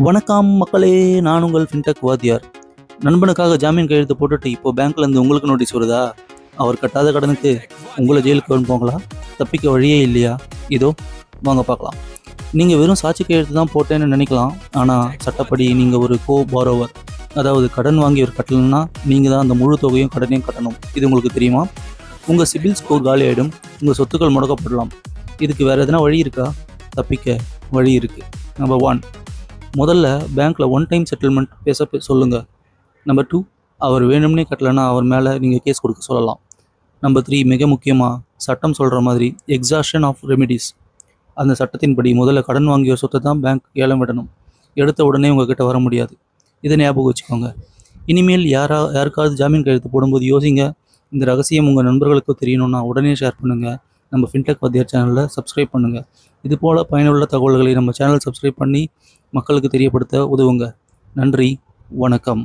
வணக்கம் மக்களே, நான் உங்கள் ஃபின்டெக் வாத்தியார். நண்பனுக்காக ஜாமீன் கையெழுத்து போட்டுட்டு இப்போ பேங்க்லேருந்து உங்களுக்கு நோட்டீஸ் வருதா? அவர் கட்டாத கடனுக்கு உங்களை ஜெயிலுக்கு அனுப்புவாங்களா? தப்பிக்க வழியே இல்லையா? இதோ வாங்க பார்க்கலாம். நீங்கள் வெறும் சாட்சி கையெழுத்து தான் போட்டேன்னு நினைக்கலாம். ஆனால் சட்டப்படி நீங்கள் ஒரு பாரோவர், அதாவது கடன் வாங்கியவர் கட்டலைன்னா நீங்கள் தான் அந்த முழு தொகையும் கடனையும் கட்டணும். இது உங்களுக்கு தெரியுமா? உங்கள் சிபில் ஸ்கோர் காலி ஆகிடும், உங்கள் சொத்துக்கள் முடக்கப்படலாம். இதுக்கு வேறு எதனா வழி இருக்கா? தப்பிக்க வழி இருக்குது. நம்பர் 1, முதல்ல பேங்க்கில் ஒன் டைம் செட்டில்மெண்ட் பேச சொல்லுங்கள். நம்பர் 2, அவர் வேணும்னே கட்டலைன்னா அவர் மேலே நீங்கள் கேஸ் கொடுக்க சொல்லலாம். நம்பர் 3, மிக முக்கியமாக சட்டம் சொல்கிற மாதிரி எக்ஸாஷன் ஆஃப் ரெமிடிஸ். அந்த சட்டத்தின்படி முதல்ல கடன் வாங்கிய சொத்தை தான் பேங்க் ஏலம் விடணும். எடுத்த உடனே உங்ககிட்ட வர முடியாது. இதை ஞாபகம் வச்சுக்கோங்க. இனிமேல் யாருக்காவது ஜாமீன் கையெழுத்து போடும்போது யோசிங்க. இந்த ரகசியம் உங்கள் நண்பர்களுக்கு தெரியணும்னா உடனே ஷேர் பண்ணுங்கள். நம்ம ஃபின்டெக் வாத்தியார் சேனலில் சப்ஸ்கிரைப் பண்ணுங்கள். இதுபோல் பயனுள்ள தகவல்களை நம்ம சேனல் சப்ஸ்கிரைப் பண்ணி மக்களுக்கு தெரியப்படுத்த உதவுங்க. நன்றி, வணக்கம்.